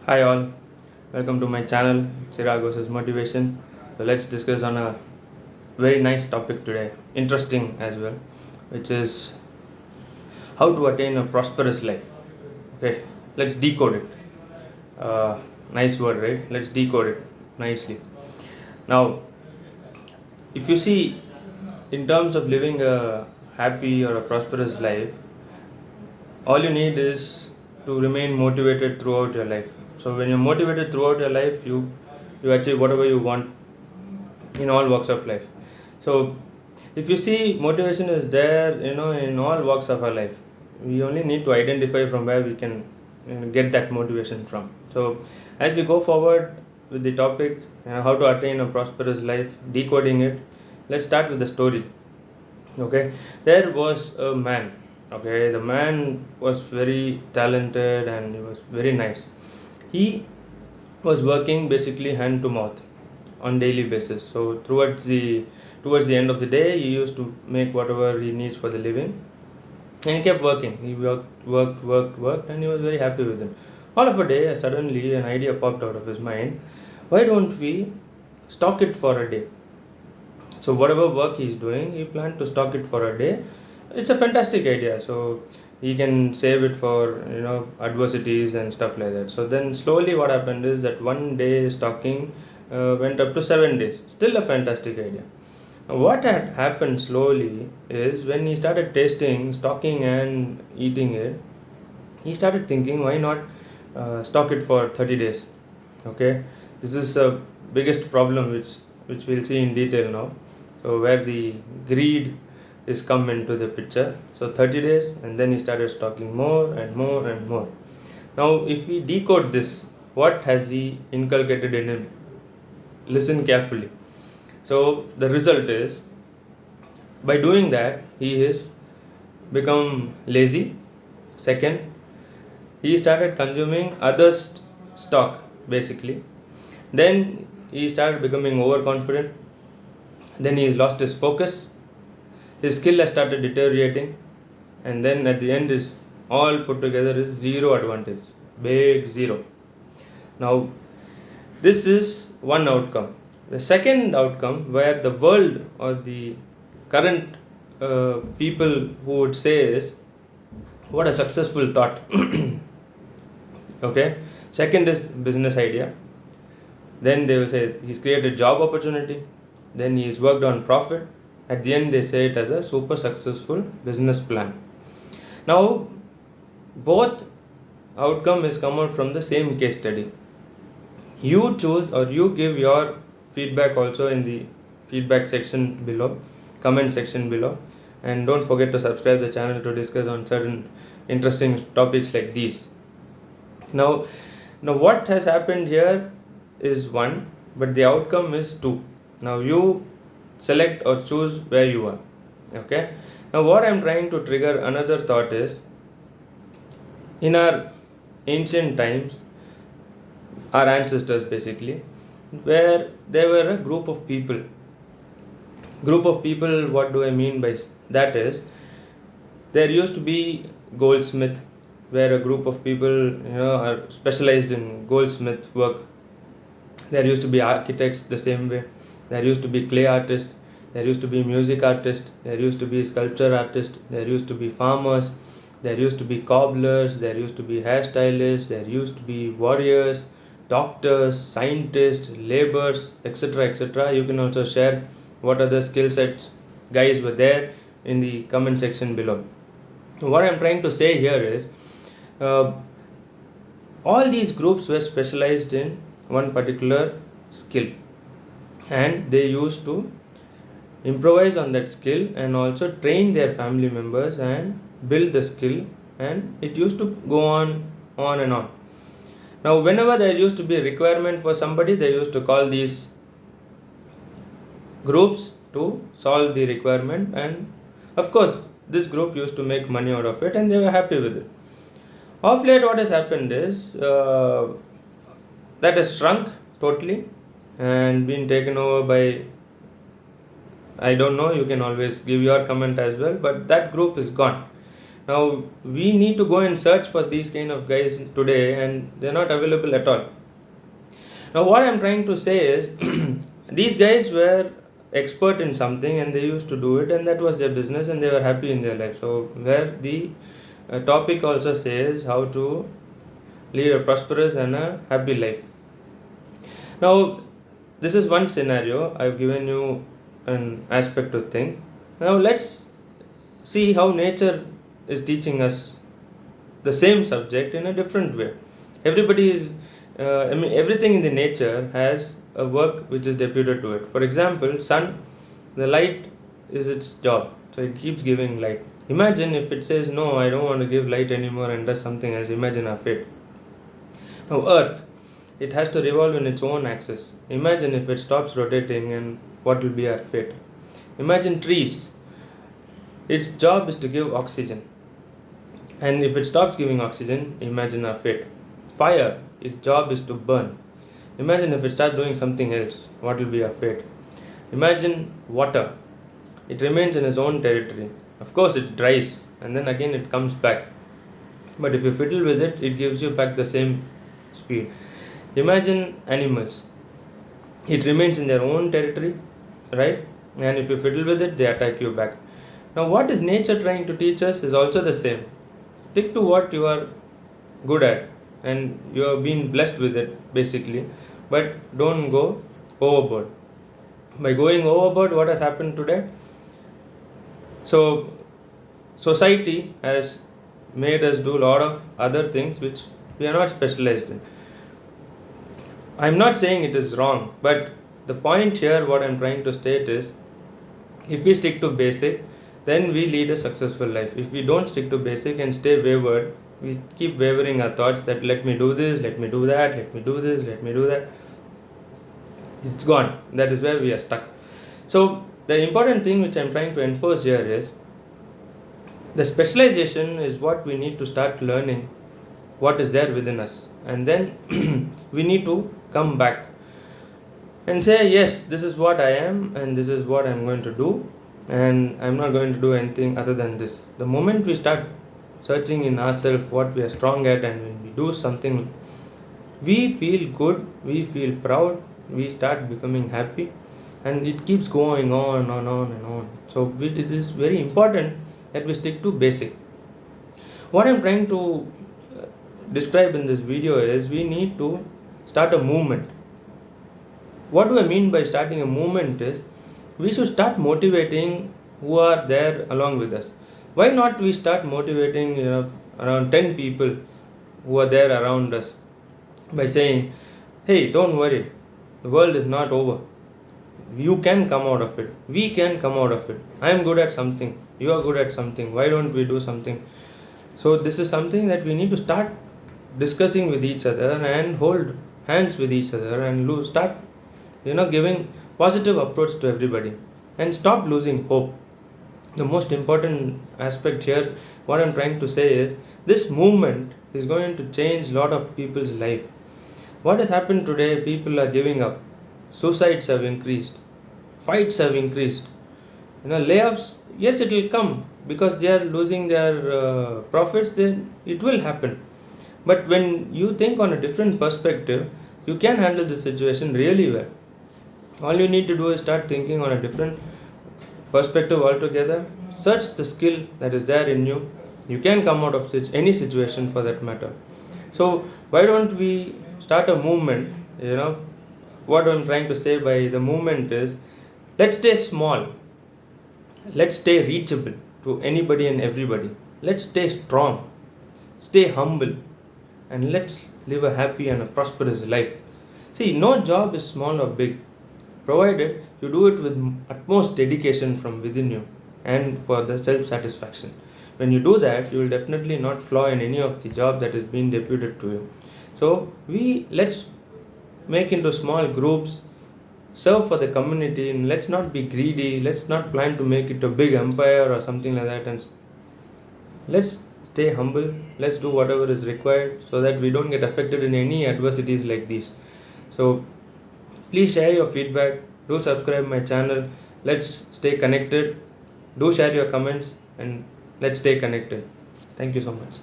Hi all, welcome to my channel Chiragos' Motivation. So let's discuss on a very nice topic today, interesting as well, which is how to attain a prosperous life. Okay, let's decode it. Nice word, right? Let's decode it nicely. Now, if you see, in terms of living a happy or a prosperous life, all you need is to remain motivated throughout your life. So when you're motivated throughout your life, you achieve whatever you want in all walks of life. So if you see, motivation is there, in all walks of our life. We only need to identify from where we can get that motivation from. So as we go forward with the topic, how to attain a prosperous life, decoding it, let's start with the story. Okay, there was a man. Okay, the man was very talented and he was very nice. He was working basically hand to mouth on daily basis. So towards the end of the day, he used to make whatever he needs for the living, and he kept working. He worked, and he was very happy with it. All of a day, suddenly an idea popped out of his mind. Why don't we stock it for a day? So whatever work he's doing, he planned to stock it for a day. It's a fantastic idea. So he can save it for adversities and stuff like that. So then slowly what happened is that one day stocking went up to 7 days. Still a fantastic idea. What had happened slowly is when he started tasting, stocking and eating it, he started thinking, why not stock it for 30 days? Okay, this is a biggest problem which we'll see in detail now. So where the greed is come into the picture. So 30 days, and then he started stocking more and more and more. Now if we decode this, what has he inculcated in him? Listen carefully. So the result is, by doing that, he is become lazy. Second, he started consuming others' stock basically. Then he started becoming overconfident. Then he lost his focus. His skill has started deteriorating, and then at the end is all put together is zero advantage, big zero. Now this is one outcome. The second outcome, where the world or the current people who would say is, what a successful thought. Okay, second is business idea. Then they will say he's created job opportunity. Then he's worked on profit. At the end they say it as a super successful business plan. Now both outcome is come out from the same case study. You choose, or you give your feedback also in the feedback section below, comment section below, and don't forget to subscribe the channel to discuss on certain interesting topics like these. Now what has happened here is one, but the outcome is two. Now you select or choose where you are. Okay, now what I'm trying to trigger another thought is, in our ancient times, our ancestors basically, where there were a group of people. What do I mean by that is, there used to be goldsmith, where a group of people are specialized in goldsmith work. There used to be architects the same way. There used to be clay artists. There used to be music artists. There used to be sculpture artists. There used to be farmers. There used to be cobblers. There used to be hairstylists. There used to be warriors, doctors, scientists, laborers, etc. etc. You can also share what other skill sets guys were there in the comment section below. What I'm trying to say here is, all these groups were specialized in one particular skill, and they used to improvise on that skill and also train their family members and build the skill, and it used to go on and on. Now whenever there used to be a requirement for somebody, they used to call these groups to solve the requirement, and of course this group used to make money out of it, and they were happy with it. Of late what has happened is, that has shrunk totally and been taken over by, I don't know, you can always give your comment as well, but that group is gone. Now we need to go and search for these kind of guys today, and they're not available at all. Now what I'm trying to say is these guys were expert in something and they used to do it, and that was their business, and they were happy in their life. So where the topic also says how to lead a prosperous and a happy life. Now this is one scenario. I've given you an aspect to think. Now let's see how nature is teaching us the same subject in a different way. Everybody is everything in the nature has a work which is deputed to it. For example, sun, the light is its job, so it keeps giving light. Imagine if it says no, I don't want to give light anymore, and does something else. Imagine our fate. Now earth, it has to revolve in its own axis. Imagine if it stops rotating, and what will be our fate. Imagine trees, its job is to give oxygen, and if it stops giving oxygen, imagine our fate. Fire, its job is to burn. Imagine if it starts doing something else, what will be our fate? Imagine water, it remains in its own territory. Of course, it dries and then again it comes back. But if you fiddle with it, it gives you back the same speed. Imagine animals, it remains in their own territory, right? And if you fiddle with it, they attack you back. Now, what is nature trying to teach us is also the same. Stick to what you are good at and you have been blessed with it basically, but don't go overboard. By going overboard, what has happened today? So society has made us do a lot of other things which we are not specialized in. I'm not saying it is wrong, but the point here, what I'm trying to state is, if we stick to basic, then we lead a successful life. If we don't stick to basic and stay wayward, we keep wavering our thoughts that let me do this, let me do that, let me do this, let me do that. It's gone. That is where we are stuck. So the important thing which I'm trying to enforce here is, the specialization is what we need to start learning, what is there within us, and then we need to come back and say, yes, this is what I am and this is what I'm going to do, and I'm not going to do anything other than this. The moment we start searching in ourselves what we are strong at, and when we do something, we feel good, we feel proud, we start becoming happy, and it keeps going on and on and on. So it is very important that we stick to basic. What I'm trying to describe in this video is, we need to start a movement. What do I mean by starting a movement is, we should start motivating who are there along with us. Why not we start motivating around 10 people who are there around us by saying, hey, don't worry, the world is not over, you can come out of it, we can come out of it. I am good at something, you are good at something, why don't we do something? So this is something that we need to start discussing with each other and hold hands with each other and start giving positive approach to everybody and stop losing hope. The most important aspect here, what I'm trying to say is, this movement is going to change a lot of people's life. What has happened today, people are giving up, suicides have increased, fights have increased, layoffs, yes, it will come because they are losing their profits, then it will happen. But when you think on a different perspective, you can handle the situation really well. All you need to do is start thinking on a different perspective altogether. Search the skill that is there in you. You can come out of any situation for that matter. So why don't we start a movement? What I'm trying to say by the movement is, let's stay small, let's stay reachable to anybody and everybody, let's stay strong, stay humble, and let's live a happy and a prosperous life. See, no job is small or big, provided you do it with utmost dedication from within you and for the self-satisfaction. When you do that, you will definitely not flaw in any of the job that is being deputed to you. So let's make into small groups, serve for the community, and let's not be greedy, let's not plan to make it a big empire or something like that, and let's stay humble, let's do whatever is required so that we don't get affected in any adversities like these. So please share your feedback, do subscribe my channel, let's stay connected, do share your comments, and let's stay connected. Thank you so much.